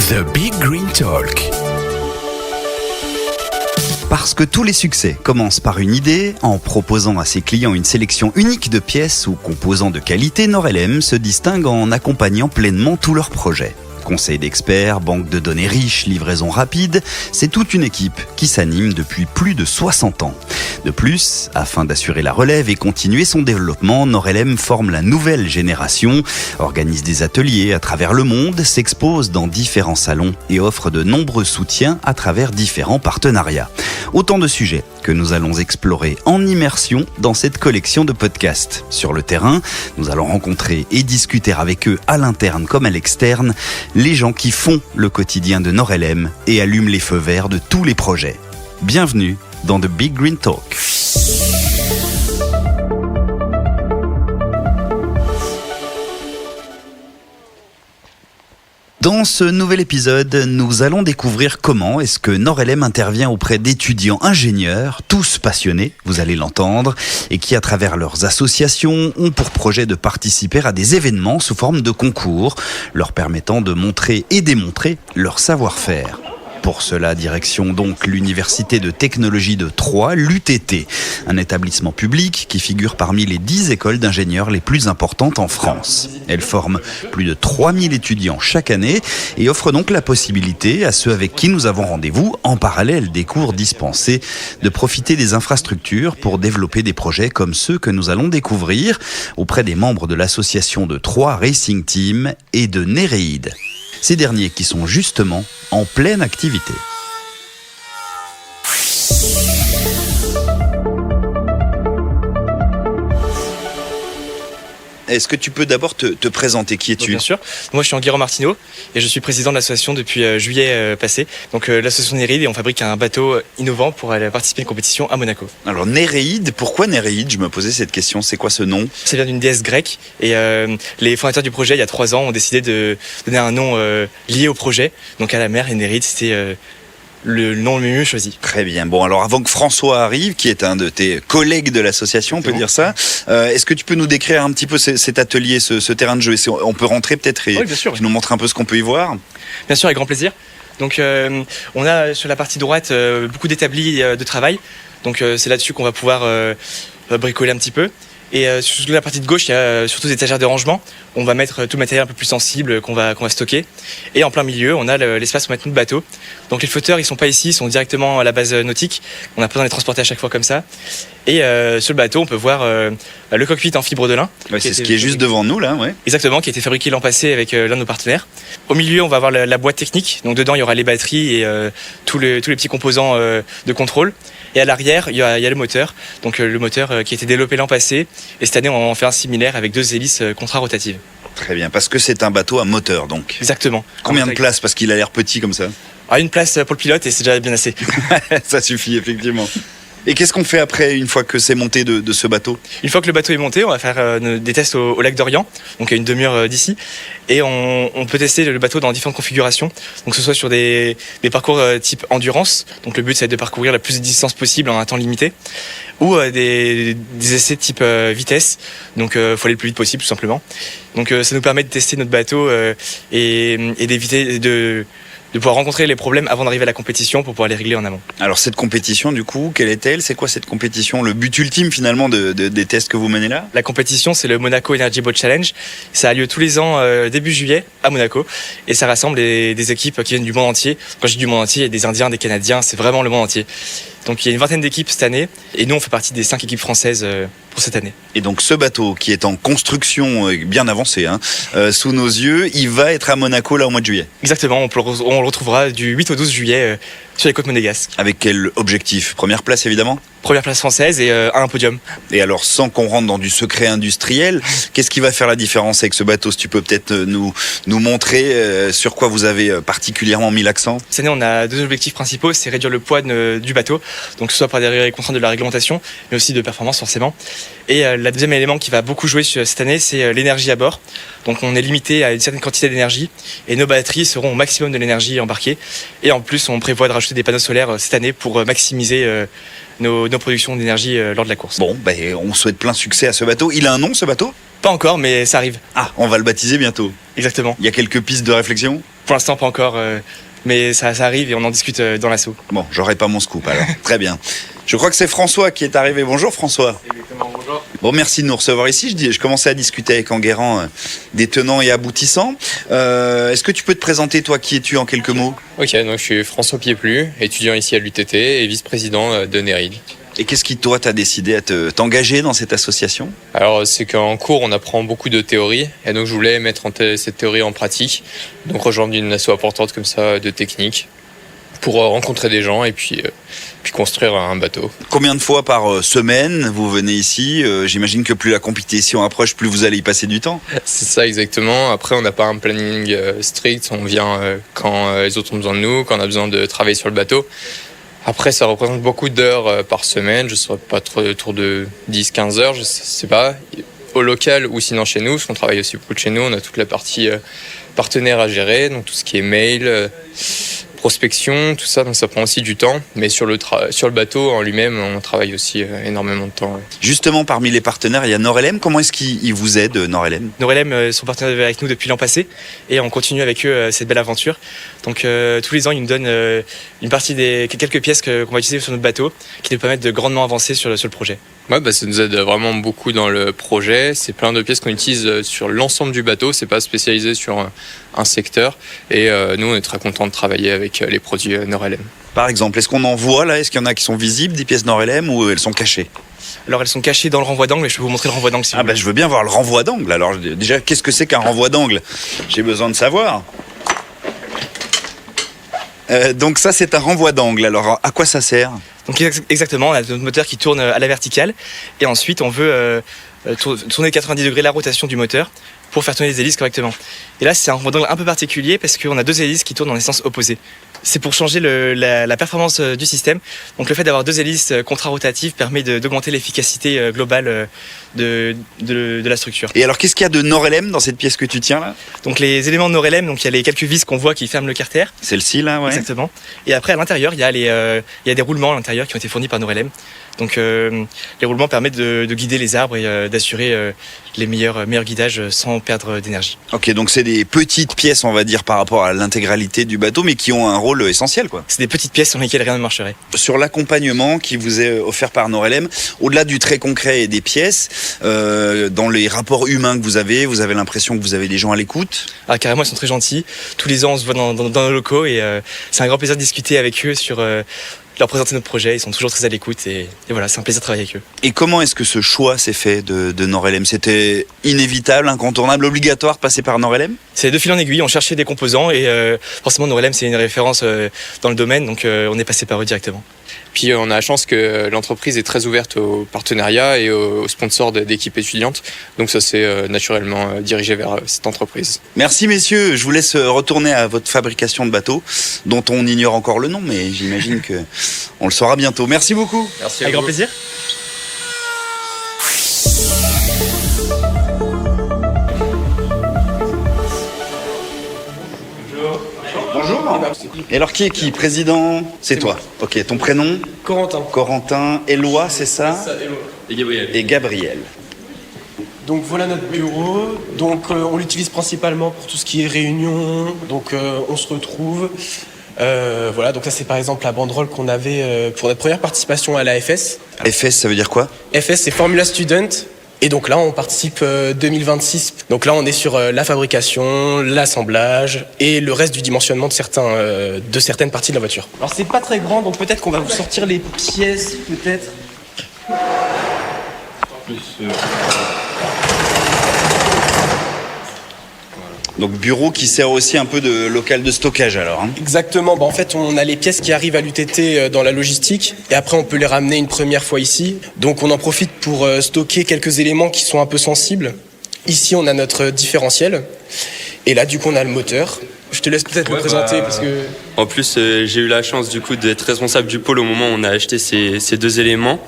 The Big Green Talk. Parce que tous les succès commencent par une idée, en proposant à ses clients une sélection unique de pièces ou composants de qualité, Norelem se distingue en accompagnant pleinement tous leurs projets. Conseil d'experts, banque de données riches, livraison rapide, c'est toute une équipe qui s'anime depuis plus de 60 ans. De plus, afin d'assurer la relève et continuer son développement, Norelem forme la nouvelle génération, organise des ateliers à travers le monde, s'expose dans différents salons et offre de nombreux soutiens à travers différents partenariats. Autant de sujets que nous allons explorer en immersion dans cette collection de podcasts. Sur le terrain, nous allons rencontrer et discuter avec eux à l'interne comme à l'externe, les gens qui font le quotidien de Norelem et allument les feux verts de tous les projets. Bienvenue dans The Big Green Talk. Dans ce nouvel épisode, nous allons découvrir comment est-ce que Norelem intervient auprès d'étudiants ingénieurs, tous passionnés, vous allez l'entendre, et qui à travers leurs associations ont pour projet de participer à des événements sous forme de concours, leur permettant de montrer et démontrer leur savoir-faire. Pour cela, direction donc l'Université de technologie de Troyes, l'UTT, un établissement public qui figure parmi les 10 écoles d'ingénieurs les plus importantes en France. Elle forme plus de 3000 étudiants chaque année et offre donc la possibilité à ceux avec qui nous avons rendez-vous, en parallèle des cours dispensés, de profiter des infrastructures pour développer des projets comme ceux que nous allons découvrir auprès des membres de l'association de Troyes Racing Team et de Nereid. Ces derniers qui sont justement en pleine activité. Est-ce que tu peux d'abord te présenter? Qui es-tu? Bien sûr. Moi, je suis Enguerrand Martineau et je suis président de l'association depuis juillet passé. Donc, l'association Nereid, et on fabrique un bateau innovant pour aller participer à une compétition à Monaco. Alors, Nereid, pourquoi Nereid? Je me posais cette question. C'est quoi ce nom? Ça vient d'une déesse grecque et les fondateurs du projet, il y a 3 ans, ont décidé de donner un nom lié au projet. Donc, à la mer, et Nereid, c'était le nom le mieux choisi. Très bien. Bon, alors avant que François arrive, qui est un de tes collègues de l'association, on peut dire ça, est-ce que tu peux nous décrire un petit peu cet atelier, ce terrain de jeu? On peut rentrer peut-être et oui, bien sûr, tu nous montres un peu ce qu'on peut y voir? Bien sûr, avec grand plaisir. Donc, on a sur la partie droite beaucoup d'établis de travail. Donc, c'est là-dessus qu'on va pouvoir bricoler un petit peu. Et sur la partie de gauche, il y a surtout des étagères de rangement. On va mettre tout le matériel un peu plus sensible qu'on va stocker. Et en plein milieu, on a l'espace pour mettre notre bateau. Donc les flotteurs, ils sont pas ici, ils sont directement à la base nautique. On n'a pas besoin de les transporter à chaque fois comme ça. Et sur le bateau, on peut voir le cockpit en fibre de lin. Ouais, c'est ce qui est juste devant nous là, ouais. Exactement, qui a été fabriqué l'an passé avec l'un de nos partenaires. Au milieu, on va avoir la boîte technique. Donc dedans, il y aura les batteries et tous les petits composants de contrôle. Et à l'arrière, il y a le moteur. Donc le moteur qui a été développé l'an passé. Et cette année, on en fait un similaire avec 2 hélices contrarotatives. Très bien, parce que c'est un bateau à moteur donc. Exactement. Combien de places? Parce qu'il a l'air petit comme ça. Une place pour le pilote et c'est déjà bien assez. Ça suffit effectivement. Et qu'est-ce qu'on fait après, une fois que c'est monté de ce bateau? Une fois que le bateau est monté, on va faire des tests au lac d'Orient, donc à une demi-heure d'ici. Et on peut tester le bateau dans différentes configurations, donc que ce soit sur des parcours type endurance, donc le but c'est de parcourir la plus de distance possible en un temps limité, ou des essais type vitesse, donc faut aller le plus vite possible tout simplement. Donc ça nous permet de tester notre bateau et d'éviter de pouvoir rencontrer les problèmes avant d'arriver à la compétition pour pouvoir les régler en amont. Alors cette compétition du coup, quelle est-elle? C'est quoi cette compétition? Le but ultime finalement des tests que vous menez là? La compétition, c'est le Monaco Energy Boat Challenge. Ça a lieu tous les ans début juillet à Monaco et ça rassemble des équipes qui viennent du monde entier. Quand je dis du monde entier, il y a des Indiens, des Canadiens, c'est vraiment le monde entier. Donc il y a une 20aine d'équipes cette année et nous on fait partie des 5 équipes françaises pour cette année. Et donc ce bateau qui est en construction bien avancée sous nos yeux, il va être à Monaco là au mois de juillet. Exactement, on le retrouvera du 8 au 12 juillet sur les côtes monégasques. Avec quel objectif? Première place évidemment? Première place française et un podium. Et alors sans qu'on rentre dans du secret industriel, qu'est-ce qui va faire la différence avec ce bateau? Si tu peux peut-être nous montrer sur quoi vous avez particulièrement mis l'accent. Cette année on a 2 objectifs principaux, c'est réduire le poids du bateau, donc que ce soit par des contraintes de la réglementation, mais aussi de performance forcément. Et le deuxième élément qui va beaucoup jouer cette année, c'est l'énergie à bord. Donc on est limité à une certaine quantité d'énergie et nos batteries seront au maximum de l'énergie embarquée. Et en plus, on prévoit de rajouter des panneaux solaires cette année pour maximiser nos productions d'énergie lors de la course. Bon, on souhaite plein succès à ce bateau. Il a un nom, ce bateau? Pas encore, mais ça arrive. Ah, on va le baptiser bientôt. Exactement. Il y a quelques pistes de réflexion? Pour l'instant, pas encore, mais ça arrive et on en discute dans l'asso. Bon, j'aurai pas mon scoop alors. Très bien. Je crois que c'est François qui est arrivé. Bonjour François. Exactement, bonjour. Bon, merci de nous recevoir ici. Je commençais à discuter avec Enguerrand des tenants et aboutissants. Est-ce que tu peux te présenter, toi, qui es-tu en quelques mots? Ok, donc je suis François Pieplu, étudiant ici à l'UTT et vice-président de Nerid. Et qu'est-ce qui, toi, t'a décidé à t'engager dans cette association? Alors, c'est qu'en cours, on apprend beaucoup de théorie, et donc je voulais mettre cette théorie en pratique, donc rejoindre une asso importante comme ça de technique, pour rencontrer des gens et puis construire un bateau. Combien de fois par semaine vous venez ici? J'imagine que plus la compétition approche, plus vous allez y passer du temps. C'est ça exactement. Après, on n'a pas un planning strict, on vient quand les autres ont besoin de nous, quand on a besoin de travailler sur le bateau. Après, ça représente beaucoup d'heures par semaine, je ne saurais pas trop autour de 10-15 heures, je ne sais pas, au local ou sinon chez nous, parce qu'on travaille aussi beaucoup de chez nous, on a toute la partie partenaire à gérer, donc tout ce qui est mail, prospection, tout ça, donc ça prend aussi du temps, mais sur le bateau en lui-même, on travaille aussi énormément de temps. Ouais. Justement, parmi les partenaires, il y a Nord-LM. Comment est-ce qu'ils vous aident, Nord-LM? Nord-LM sont partenaires avec nous depuis l'an passé et on continue avec eux cette belle aventure. Donc tous les ans, ils nous donnent une partie des quelques pièces qu'on va utiliser sur notre bateau qui nous permettent de grandement avancer sur le projet. Ouais, ça nous aide vraiment beaucoup dans le projet. C'est plein de pièces qu'on utilise sur l'ensemble du bateau. C'est pas spécialisé sur un secteur. Et nous, on est très contents de travailler avec les produits Nord-LM. Par exemple, est-ce qu'on en voit là? Est-ce qu'il y en a qui sont visibles, des pièces Nord-LM, ou elles sont cachées? Alors elles sont cachées dans le renvoi d'angle et je peux vous montrer le renvoi d'angle si vous voulez. Je veux bien voir le renvoi d'angle. Alors déjà, qu'est-ce que c'est qu'un renvoi d'angle? J'ai besoin de savoir. Donc ça, c'est un renvoi d'angle. Alors à quoi ça sert? Donc exactement, on a notre moteur qui tourne à la verticale et ensuite on veut tourner 90 degrés la rotation du moteur pour faire tourner les hélices correctement. Et là, c'est un renvoi d'angle un peu particulier parce qu'on a deux hélices qui tournent dans les sens opposés. C'est pour changer la performance du système. Donc le fait d'avoir deux hélices contrarotatives permet d'augmenter l'efficacité globale de la structure. Et alors, qu'est-ce qu'il y a de Nord-LM dans cette pièce que tu tiens là? Donc les éléments de Nord-LM, donc il y a les quelques vis qu'on voit qui ferment le carter. Celle-ci là, ouais. Exactement. Et après à l'intérieur, il y a des roulements à l'intérieur qui ont été fournis par Nord-LM. Donc les roulements permettent de guider les arbres et d'assurer les meilleurs guidages sans perdre d'énergie. Ok, donc c'est des petites pièces, on va dire, par rapport à l'intégralité du bateau, mais qui ont un rôle essentiel, quoi. C'est des petites pièces sur lesquelles rien ne marcherait. Sur l'accompagnement qui vous est offert par Nord-LM, au-delà du très concret et des pièces, dans les rapports humains que vous avez l'impression que vous avez des gens à l'écoute? Ah, carrément, ils sont très gentils. Tous les ans, on se voit dans nos locaux et c'est un grand plaisir de discuter avec eux sur leur présenter notre projet. Ils sont toujours très à l'écoute et voilà, c'est un plaisir de travailler avec eux. Et comment est-ce que ce choix s'est fait de Nord-LM? C'était inévitable, incontournable, obligatoire de passer par Nord-LM? C'est de fil en aiguille, on cherchait des composants et forcément Nord-LM c'est une référence dans le domaine, donc on est passé par eux directement. Puis on a la chance que l'entreprise est très ouverte aux partenariats et aux sponsors d'équipes étudiantes. Donc ça s'est naturellement dirigé vers cette entreprise. Merci messieurs, je vous laisse retourner à votre fabrication de bateaux, dont on ignore encore le nom, mais j'imagine que on le saura bientôt. Merci beaucoup. Merci Avec grand plaisir. Bonjour. Et alors qui est qui? Président? C'est toi. Ok, ton prénom? Corentin. Corentin. Éloi, c'est ça? Hello. Et Gabriel. Et Gabriel. Donc voilà notre bureau. Donc on l'utilise principalement pour tout ce qui est réunion. Donc on se retrouve. Voilà, donc ça c'est par exemple la banderole qu'on avait pour notre première participation à la FS. FS, ça veut dire quoi? FS c'est Formula Student. Et donc là on participe 2026. Donc là on est sur la fabrication, l'assemblage et le reste du dimensionnement de certaines parties de la voiture. Alors c'est pas très grand, donc peut-être qu'on va vous sortir les pièces, peut-être. Donc bureau qui sert aussi un peu de local de stockage alors. Hein. Exactement, en fait on a les pièces qui arrivent à l'UTT dans la logistique et après on peut les ramener une première fois ici. Donc on en profite pour stocker quelques éléments qui sont un peu sensibles. Ici on a notre différentiel et là du coup on a le moteur. Je te laisse peut-être le présenter parce que... En plus j'ai eu la chance du coup d'être responsable du pôle au moment où on a acheté ces deux éléments.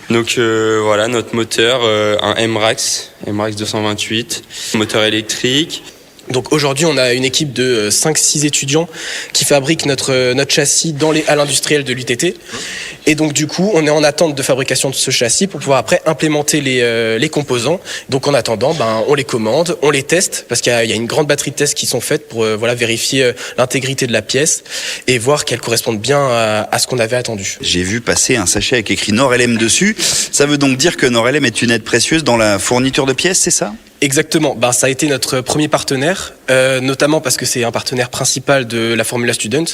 Donc voilà notre moteur, un MRAX 228, moteur électrique. Donc aujourd'hui, on a une équipe de 5-6 étudiants qui fabriquent notre châssis à l'industriel de l'UTT. Et donc du coup, on est en attente de fabrication de ce châssis pour pouvoir après implémenter les composants. Donc en attendant, on les commande, on les teste, parce qu'il y a une grande batterie de tests qui sont faites pour vérifier l'intégrité de la pièce et voir qu'elle corresponde bien à ce qu'on avait attendu. J'ai vu passer un sachet avec écrit Nord-LM dessus. Ça veut donc dire que Nord-LM est une aide précieuse dans la fourniture de pièces, c'est ça ? Exactement. Ça a été notre premier partenaire, notamment parce que c'est un partenaire principal de la Formula Student.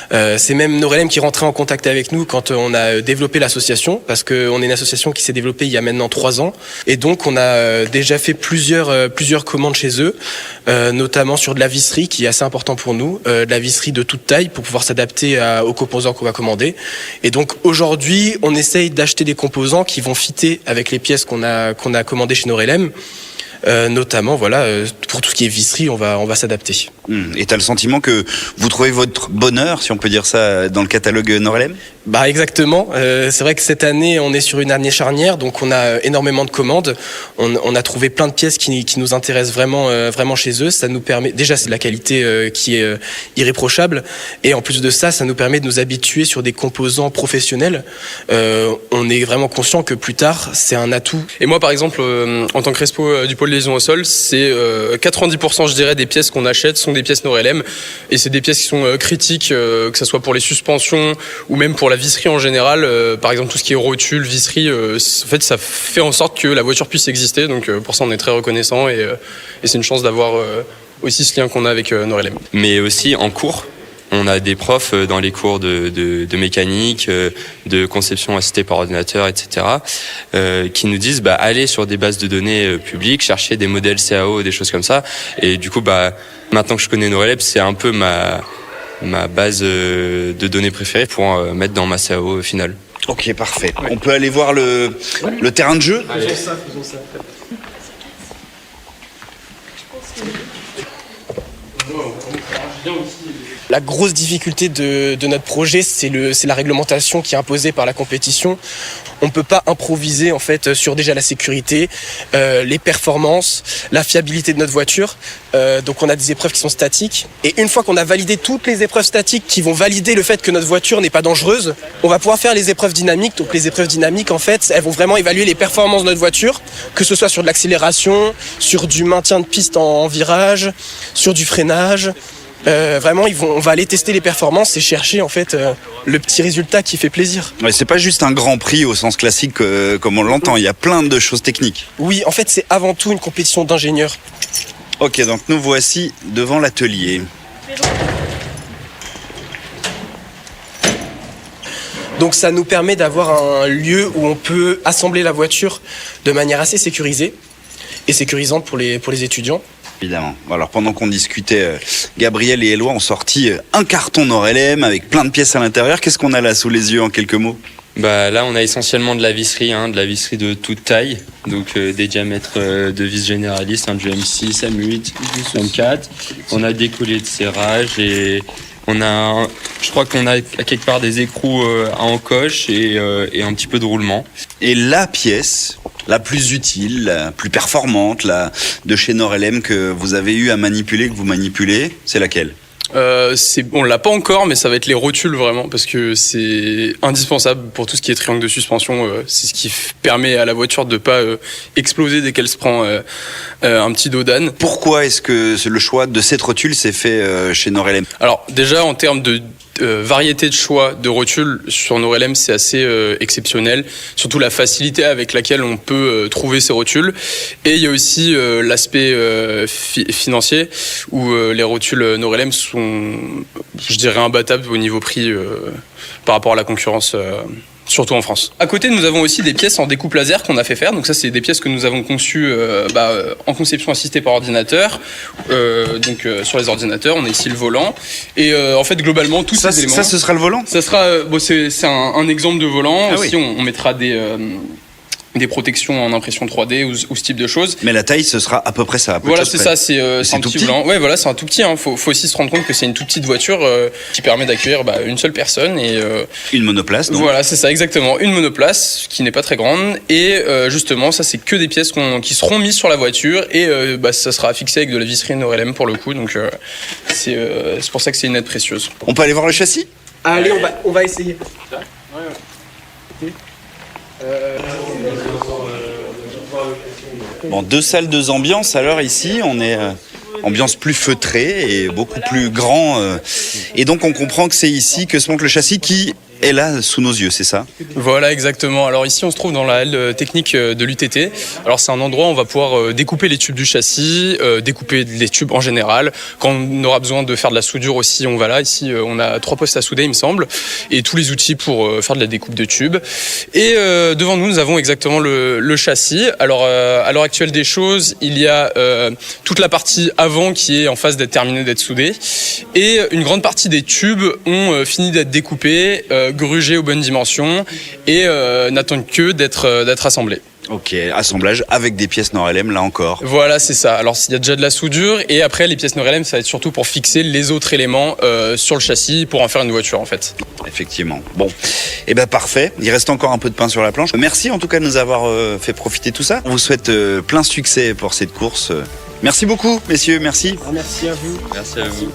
C'est même Nord-LM qui rentrait en contact avec nous quand on a développé l'association, parce qu'on est une association qui s'est développée il y a maintenant 3 ans. Et donc, on a déjà fait plusieurs commandes chez eux, notamment sur de la visserie, qui est assez important pour nous, de la visserie de toute taille pour pouvoir s'adapter aux composants qu'on va commander. Et donc, aujourd'hui, on essaye d'acheter des composants qui vont fitter avec les pièces qu'on a commandées chez Nord-LM. Notamment, pour tout ce qui est visserie, on va s'adapter. Et tu as le sentiment que vous trouvez votre bonheur, si on peut dire ça, dans le catalogue Nord-LM ? Exactement. C'est vrai que cette année, on est sur une année charnière, donc on a énormément de commandes. On a trouvé plein de pièces qui nous intéressent vraiment chez eux. Ça nous permet, déjà, c'est de la qualité qui est irréprochable, et en plus de ça, ça nous permet de nous habituer sur des composants professionnels. On est vraiment conscient que plus tard, c'est un atout. Et moi, par exemple, en tant que respo du pôle liaison au sol, c'est 90% je dirais des pièces qu'on achète sont des pièces Nord-LM, et c'est des pièces qui sont critiques, que ce soit pour les suspensions ou même pour la visserie en général. Par exemple, tout ce qui est rotule, visserie, en fait, ça fait en sorte que la voiture puisse exister. Donc pour ça, on est très reconnaissant, et c'est une chance d'avoir aussi ce lien qu'on a avec Nord-LM. Mais aussi en cours, on a des profs dans les cours de mécanique, de conception assistée par ordinateur, etc., qui nous disent allez sur des bases de données publiques, chercher des modèles CAO, des choses comme ça. Et du coup, maintenant que je connais Nord-LM, c'est un peu ma base de données préférée pour mettre dans ma CAO finale. Ok, parfait. Ouais. On peut aller voir le terrain de jeu ? Faisons ça. La grosse difficulté de notre projet, c'est la réglementation qui est imposée par la compétition. On ne peut pas improviser en fait sur déjà la sécurité, les performances, la fiabilité de notre voiture. Donc on a des épreuves qui sont statiques. Et une fois qu'on a validé toutes les épreuves statiques qui vont valider le fait que notre voiture n'est pas dangereuse, on va pouvoir faire les épreuves dynamiques. Donc les épreuves dynamiques, en fait, elles vont vraiment évaluer les performances de notre voiture, que ce soit sur de l'accélération, sur du maintien de piste en virage, sur du freinage. Vraiment, on va aller tester les performances et chercher en fait le petit résultat qui fait plaisir. Ouais, c'est pas juste un grand prix au sens classique comme on l'entend, il y a plein de choses techniques. Oui, en fait, c'est avant tout une compétition d'ingénieurs. Ok, donc nous voici devant l'atelier. Donc ça nous permet d'avoir un lieu où on peut assembler la voiture de manière assez sécurisée et sécurisante pour les étudiants. Évidemment. Alors pendant qu'on discutait, Gabriel et Éloi ont sorti un carton Nord-LM avec plein de pièces à l'intérieur. Qu'est-ce qu'on a là sous les yeux en quelques mots ? Là, on a essentiellement de la visserie de toute taille, donc des diamètres de vis généralistes, du M6, M8, M4. On a des colliers de serrage et je crois qu'on a quelque part des écrous à encoche et un petit peu de roulement. Et la pièce la plus utile, la plus performante, de chez Nord-LM que vous avez eu à manipuler, que vous manipulez, c'est laquelle ? On l'a pas encore, mais ça va être les rotules vraiment, parce que c'est indispensable pour tout ce qui est triangle de suspension. C'est ce qui permet à la voiture de pas exploser dès qu'elle se prend un petit dos d'âne. Pourquoi est-ce que le choix de cette rotule s'est fait chez Nord-LM ? Alors déjà en termes de variété de choix de rotules sur Nord-LM, c'est assez exceptionnel, surtout la facilité avec laquelle on peut trouver ces rotules. Et il y a aussi l'aspect financier, où les rotules Nord-LM sont, je dirais, imbattables au niveau prix par rapport à la concurrence, surtout en France. À côté, nous avons aussi des pièces en découpe laser qu'on a fait faire. Donc ça, c'est des pièces que nous avons conçues en conception assistée par ordinateur. Sur les ordinateurs, on a ici le volant. Et en fait, globalement, tous ces éléments... Ça, ce sera le volant ? Ça sera... c'est un exemple de volant. Ah aussi, oui. on mettra des protections en impression 3D ou ce type de choses. Mais la taille, ce sera à peu près ça. Voilà, c'est ça, c'est un tout petit petit. volant. Ouais, voilà, c'est un tout petit. Faut aussi se rendre compte que c'est une toute petite voiture qui permet d'accueillir une seule personne et Une monoplace, donc. voilà, c'est ça, exactement. Une monoplace qui n'est pas très grande et justement, ça c'est que des pièces qui seront mises sur la voiture et ça sera fixé avec de la visserie Norelem pour le coup. Donc c'est pour ça que c'est une aide précieuse. On peut aller voir le châssis ? Allez, on va essayer. Bon, 2 salles, 2 ambiances. Alors ici, on est ambiance plus feutrée et beaucoup plus grand. Et donc, on comprend que c'est ici que se monte le châssis qui est là sous nos yeux, c'est ça ? Voilà, exactement. Alors ici, on se trouve dans la halle technique de l'UTT. Alors c'est un endroit où on va pouvoir découper les tubes du châssis, découper les tubes en général. Quand on aura besoin de faire de la soudure aussi, on va là. Ici, on a 3 postes à souder, il me semble, et tous les outils pour faire de la découpe de tubes. Et devant nous avons exactement le châssis. Alors à l'heure actuelle des choses, il y a toute la partie avant qui est en phase d'être terminée, d'être soudée. Et une grande partie des tubes ont fini d'être découpés, grugés aux bonnes dimensions et n'attendent que d'être assemblés. Ok, assemblage avec des pièces Norelem, là encore. Voilà, c'est ça. Alors, il y a déjà de la soudure et après, les pièces Norelem, ça va être surtout pour fixer les autres éléments sur le châssis pour en faire une voiture, en fait. Effectivement. Bon, et ben parfait. Il reste encore un peu de pain sur la planche. Merci en tout cas de nous avoir fait profiter de tout ça. On vous souhaite plein succès pour cette course. Merci beaucoup, messieurs, merci. Merci à vous. Merci à vous.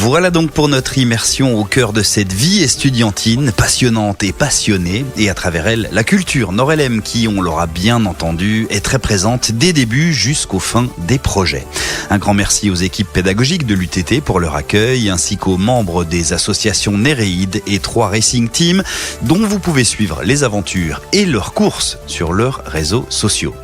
Voilà donc pour notre immersion au cœur de cette vie estudiantine, passionnante et passionnée, et à travers elle, la culture Norelem qui, on l'aura bien entendu, est très présente des débuts jusqu'aux fins des projets. Un grand merci aux équipes pédagogiques de l'UTT pour leur accueil, ainsi qu'aux membres des associations Néréide et 3 Racing Team, dont vous pouvez suivre les aventures et leurs courses sur leurs réseaux sociaux.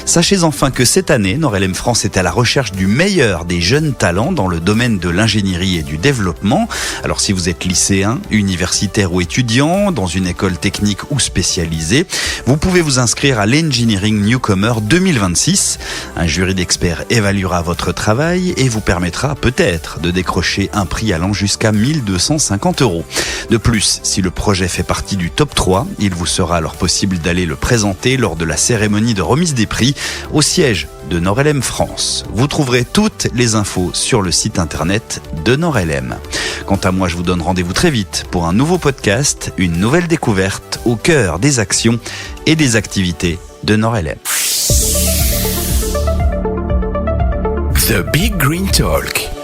Sachez enfin que cette année, Norelem France est à la recherche du meilleur des jeunes talents dans le domaine de l'ingénierie et du développement. Alors si vous êtes lycéen, universitaire ou étudiant, dans une école technique ou spécialisée, vous pouvez vous inscrire à l'Engineering Newcomer 2026. Un jury d'experts évaluera votre travail et vous permettra peut-être de décrocher un prix allant jusqu'à 1 250 €. De plus, si le projet fait partie du top 3, il vous sera alors possible d'aller le présenter lors de la cérémonie de remise des prix au siège de Norelem France. Vous trouverez toutes les infos sur le site internet de Norelem. Quant à moi, je vous donne rendez-vous très vite pour un nouveau podcast, une nouvelle découverte au cœur des actions et des activités de Norelem. The Big Green Talk.